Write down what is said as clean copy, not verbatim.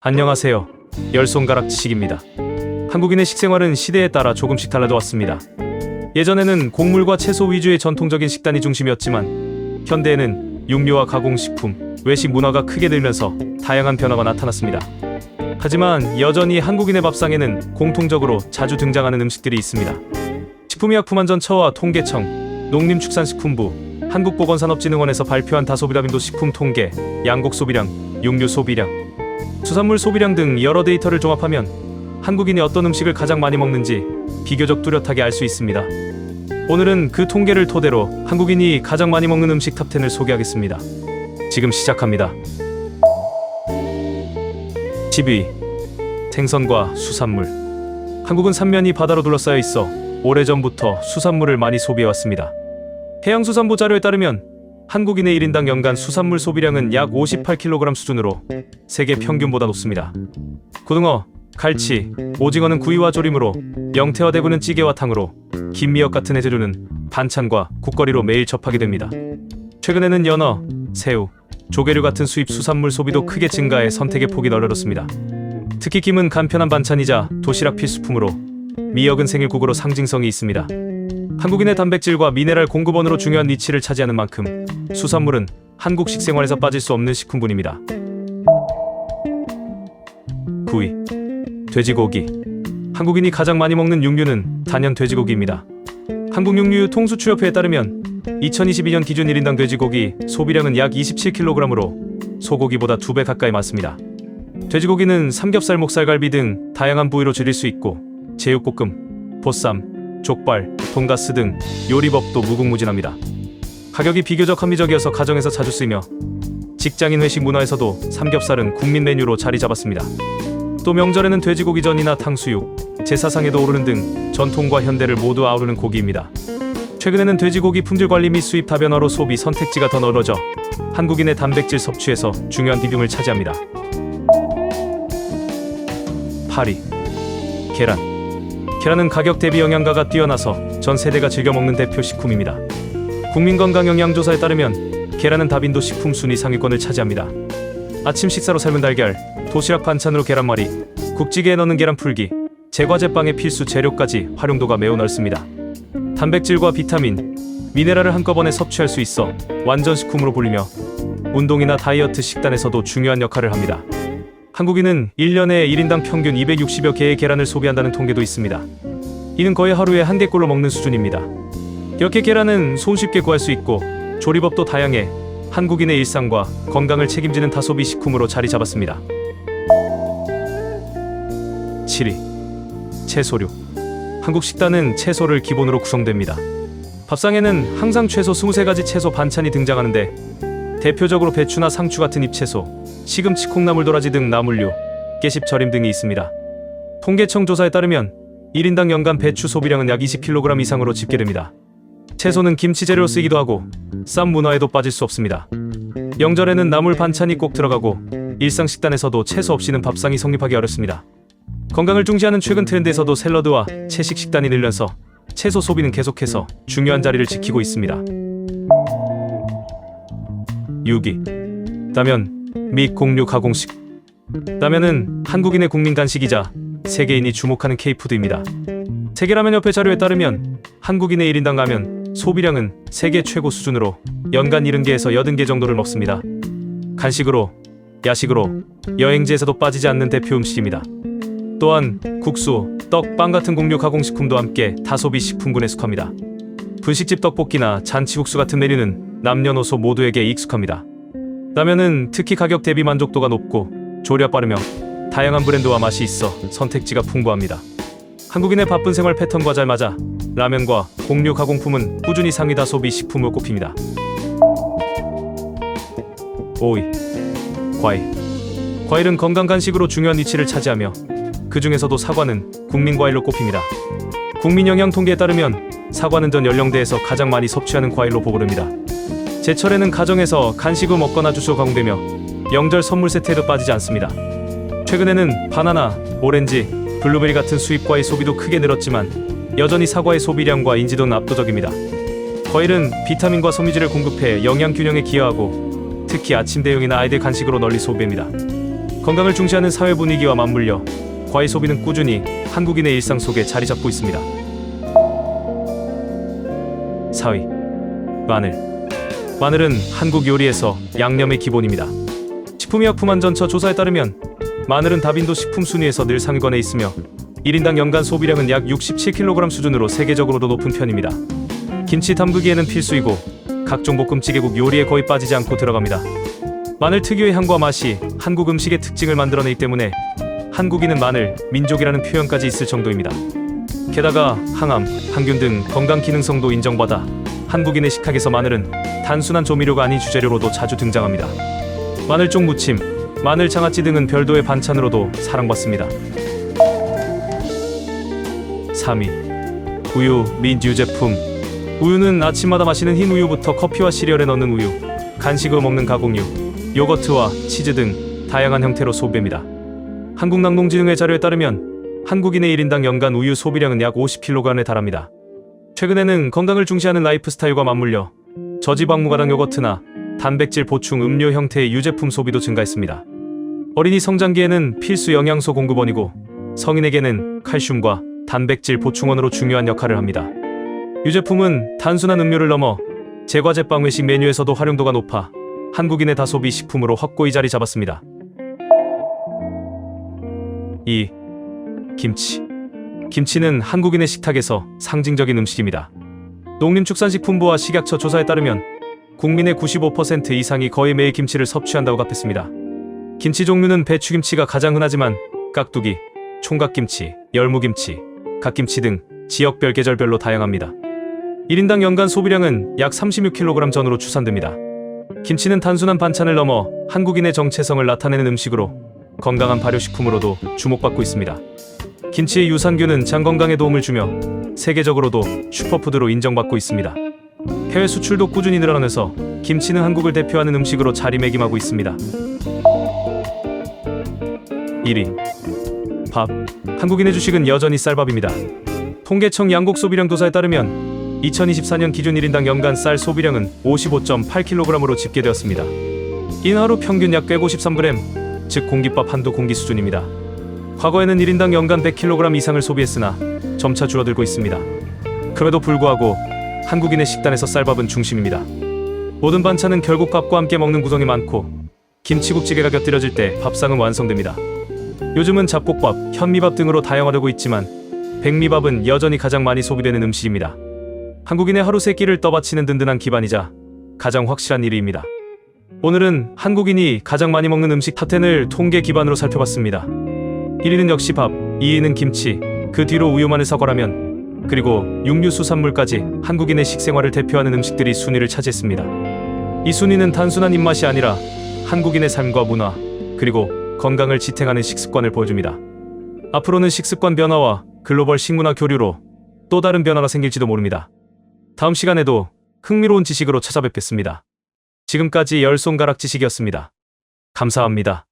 안녕하세요. 열손가락 지식입니다. 한국인의 식생활은 시대에 따라 조금씩 달라져 왔습니다. 예전에는 곡물과 채소 위주의 전통적인 식단이 중심이었지만 현대에는 육류와 가공식품, 외식 문화가 크게 늘면서 다양한 변화가 나타났습니다. 하지만 여전히 한국인의 밥상에는 공통적으로 자주 등장하는 음식들이 있습니다. 식품의약품안전처와 통계청, 농림축산식품부, 한국보건산업진흥원에서 발표한 다소비라빈도 식품 통계, 양곡 소비량, 육류 소비량, 수산물 소비량 등 여러 데이터를 종합하면 한국인이 어떤 음식을 가장 많이 먹는지 비교적 뚜렷하게 알 수 있습니다. 오늘은 그 통계를 토대로 한국인이 가장 많이 먹는 음식 탑10을 소개하겠습니다. 지금 시작합니다. 10위. 생선과 수산물. 한국은 삼면이 바다로 둘러싸여 있어 오래전부터 수산물을 많이 소비해왔습니다. 해양수산부 자료에 따르면 한국인의 1인당 연간 수산물 소비량은 약 58kg 수준으로 세계 평균보다 높습니다. 고등어, 갈치, 오징어는 구이와 조림으로, 영태와 대구는 찌개와 탕으로, 김미역 같은 해조류는 반찬과 국거리로 매일 접하게 됩니다. 최근에는 연어, 새우, 조개류 같은 수입 수산물 소비도 크게 증가해 선택의 폭이 넓어졌습니다. 특히 김은 간편한 반찬이자 도시락 필수품으로, 미역은 생일국으로 상징성이 있습니다. 한국인의 단백질과 미네랄 공급원으로 중요한 니치를 차지하는 만큼 수산물은 한국 식생활에서 빠질 수 없는 식품군입니다. 9위. 돼지고기. 한국인이 가장 많이 먹는 육류는 단연 돼지고기입니다. 한국육류통수출협회에 따르면 2022년 기준 1인당 돼지고기 소비량은 약 27kg으로 소고기보다 2배 가까이 많습니다. 돼지고기는 삼겹살, 목살, 갈비 등 다양한 부위로 줄일 수 있고 제육볶음, 보쌈, 족발, 돈가스 등 요리법도 무궁무진합니다. 가격이 비교적 합리적이어서 가정에서 자주 쓰이며 직장인 회식 문화에서도 삼겹살은 국민 메뉴로 자리 잡았습니다. 또 명절에는 돼지고기전이나 탕수육, 제사상에도 오르는 등 전통과 현대를 모두 아우르는 고기입니다. 최근에는 돼지고기 품질 관리 및 수입 다변화로 소비 선택지가 더 넓어져 한국인의 단백질 섭취에서 중요한 비중을 차지합니다. 8위. 계란. 계란은 가격 대비 영양가가 뛰어나서 전 세대가 즐겨 먹는 대표 식품입니다. 국민건강영양조사에 따르면 계란은 다빈도 식품 순위 상위권을 차지합니다. 아침 식사로 삶은 달걀, 도시락 반찬으로 계란말이, 국찌개에 넣는 계란풀기, 제과제빵의 필수 재료까지 활용도가 매우 넓습니다. 단백질과 비타민, 미네랄을 한꺼번에 섭취할 수 있어 완전식품으로 불리며 운동이나 다이어트 식단에서도 중요한 역할을 합니다. 한국인은 1년에 1인당 평균 260여 개의 계란을 소비한다는 통계도 있습니다. 이는 거의 하루에 한 개꼴로 먹는 수준입니다. 이렇게 계란은 손쉽게 구할 수 있고 조리법도 다양해 한국인의 일상과 건강을 책임지는 다소비 식품으로 자리 잡았습니다. 7위. 채소류. 한국 식단은 채소를 기본으로 구성됩니다. 밥상에는 항상 최소 23가지 채소 반찬이 등장하는데 대표적으로 배추나 상추 같은 잎채소, 시금치, 콩나물, 도라지 등 나물류, 깨씹, 절임 등이 있습니다. 통계청 조사에 따르면 1인당 연간 배추 소비량은 약 20kg 이상으로 집계됩니다. 채소는 김치 재료로 쓰이기도 하고 쌈 문화에도 빠질 수 없습니다. 명절에는 나물 반찬이 꼭 들어가고 일상 식단에서도 채소 없이는 밥상이 성립하기 어렵습니다. 건강을 중시하는 최근 트렌드에서도 샐러드와 채식 식단이 늘면서 채소 소비는 계속해서 중요한 자리를 지키고 있습니다. 6위. 라면 및 곡류 가공식. 라면은 한국인의 국민 간식이자 세계인이 주목하는 K푸드입니다. 세계라면협회 자료에 따르면 한국인의 1인당 라면 소비량은 세계 최고 수준으로 연간 70개에서 80개 정도를 먹습니다. 간식으로, 야식으로, 여행지에서도 빠지지 않는 대표 음식입니다. 또한 국수, 떡, 빵 같은 곡류 가공식품도 함께 다소비 식품군에 속합니다. 분식집 떡볶이나 잔치국수 같은 메뉴는 남녀노소 모두에게 익숙합니다. 라면은 특히 가격 대비 만족도가 높고 조리가 빠르며 다양한 브랜드와 맛이 있어 선택지가 풍부합니다. 한국인의 바쁜 생활 패턴과 잘 맞아 라면과 곡류 가공품은 꾸준히 상위 다소비 식품으로 꼽힙니다. 5위. 과일. 과일은 건강 간식으로 중요한 위치를 차지하며 그 중에서도 사과는 국민과일로 꼽힙니다. 국민영양통계에 따르면 사과는 전 연령대에서 가장 많이 섭취하는 과일로 보고됩니다. 제철에는 가정에서 간식으로 먹거나 주스로 가공되며 명절 선물 세트에도 빠지지 않습니다. 최근에는 바나나, 오렌지, 블루베리 같은 수입 과일 소비도 크게 늘었지만 여전히 사과의 소비량과 인지도는 압도적입니다. 과일은 비타민과 섬유질을 공급해 영양 균형에 기여하고 특히 아침 대용이나 아이들 간식으로 널리 소비됩니다. 건강을 중시하는 사회 분위기와 맞물려 과일 소비는 꾸준히 한국인의 일상 속에 자리 잡고 있습니다. 4위. 마늘은 한국 요리에서 양념의 기본입니다. 식품의약품안전처 조사에 따르면 마늘은 다빈도 식품 순위에서 늘 상위권에 있으며 1인당 연간 소비량은 약 67kg 수준으로 세계적으로도 높은 편입니다. 김치 담그기에는 필수이고 각종 볶음찌개국 요리에 거의 빠지지 않고 들어갑니다. 마늘 특유의 향과 맛이 한국 음식의 특징을 만들어내기 때문에 한국인은 마늘 민족이라는 표현까지 있을 정도입니다. 게다가 항암, 항균 등 건강 기능성도 인정받아 한국인의 식탁에서 마늘은 단순한 조미료가 아닌 주재료로도 자주 등장합니다. 마늘종 무침, 마늘 장아찌 등은 별도의 반찬으로도 사랑받습니다. 3위. 우유 및 유제품. 우유는 아침마다 마시는 흰 우유부터 커피와 시리얼에 넣는 우유, 간식으로 먹는 가공유, 요거트와 치즈 등 다양한 형태로 소비됩니다. 한국낙농진흥회 자료에 따르면 한국인의 1인당 연간 우유 소비량은 약 50kg에 달합니다. 최근에는 건강을 중시하는 라이프 스타일과 맞물려 저지방 무가당 요거트나 단백질 보충 음료 형태의 유제품 소비도 증가했습니다. 어린이 성장기에는 필수 영양소 공급원이고 성인에게는 칼슘과 단백질 보충원으로 중요한 역할을 합니다. 유제품은 단순한 음료를 넘어 제과제빵 외식 메뉴에서도 활용도가 높아 한국인의 다소비 식품으로 확고히 자리 잡았습니다. 2. 김치는 한국인의 식탁에서 상징적인 음식입니다. 농림축산식품부와 식약처 조사에 따르면 국민의 95% 이상이 거의 매일 김치를 섭취한다고 답했습니다. 김치 종류는 배추김치가 가장 흔하지만 깍두기, 총각김치, 열무김치, 갓김치 등 지역별 계절별로 다양합니다. 1인당 연간 소비량은 약 36kg 전후로 추산됩니다. 김치는 단순한 반찬을 넘어 한국인의 정체성을 나타내는 음식으로 건강한 발효식품으로도 주목받고 있습니다. 김치의 유산균은 장 건강에 도움을 주며 세계적으로도 슈퍼푸드로 인정받고 있습니다. 해외 수출도 꾸준히 늘어나면서 김치는 한국을 대표하는 음식으로 자리매김하고 있습니다. 1위. 밥. 한국인의 주식은 여전히 쌀밥입니다. 통계청 양곡소비량 조사에 따르면 2024년 기준 1인당 연간 쌀 소비량은 55.8kg으로 집계되었습니다. 이는 하루 평균 약 153g, 즉 공깃밥 한두 공기 수준입니다. 과거에는 1인당 연간 100kg 이상을 소비했으나 점차 줄어들고 있습니다. 그럼에도 불구하고 한국인의 식단에서 쌀밥은 중심입니다. 모든 반찬은 결국 밥과 함께 먹는 구성이 많고 김치국찌개가 곁들여질 때 밥상은 완성됩니다. 요즘은 잡곡밥, 현미밥 등으로 다양화되고 있지만 백미밥은 여전히 가장 많이 소비되는 음식입니다. 한국인의 하루 세 끼를 떠받치는 든든한 기반이자 가장 확실한 1위입니다. 오늘은 한국인이 가장 많이 먹는 음식 탑10을 통계 기반으로 살펴봤습니다. 1위는 역시 밥, 2위는 김치, 그 뒤로 우유, 마늘, 사과라면, 그리고 육류, 수산물까지 한국인의 식생활을 대표하는 음식들이 순위를 차지했습니다. 이 순위는 단순한 입맛이 아니라 한국인의 삶과 문화, 그리고 건강을 지탱하는 식습관을 보여줍니다. 앞으로는 식습관 변화와 글로벌 식문화 교류로 또 다른 변화가 생길지도 모릅니다. 다음 시간에도 흥미로운 지식으로 찾아뵙겠습니다. 지금까지 열손가락 지식이었습니다. 감사합니다.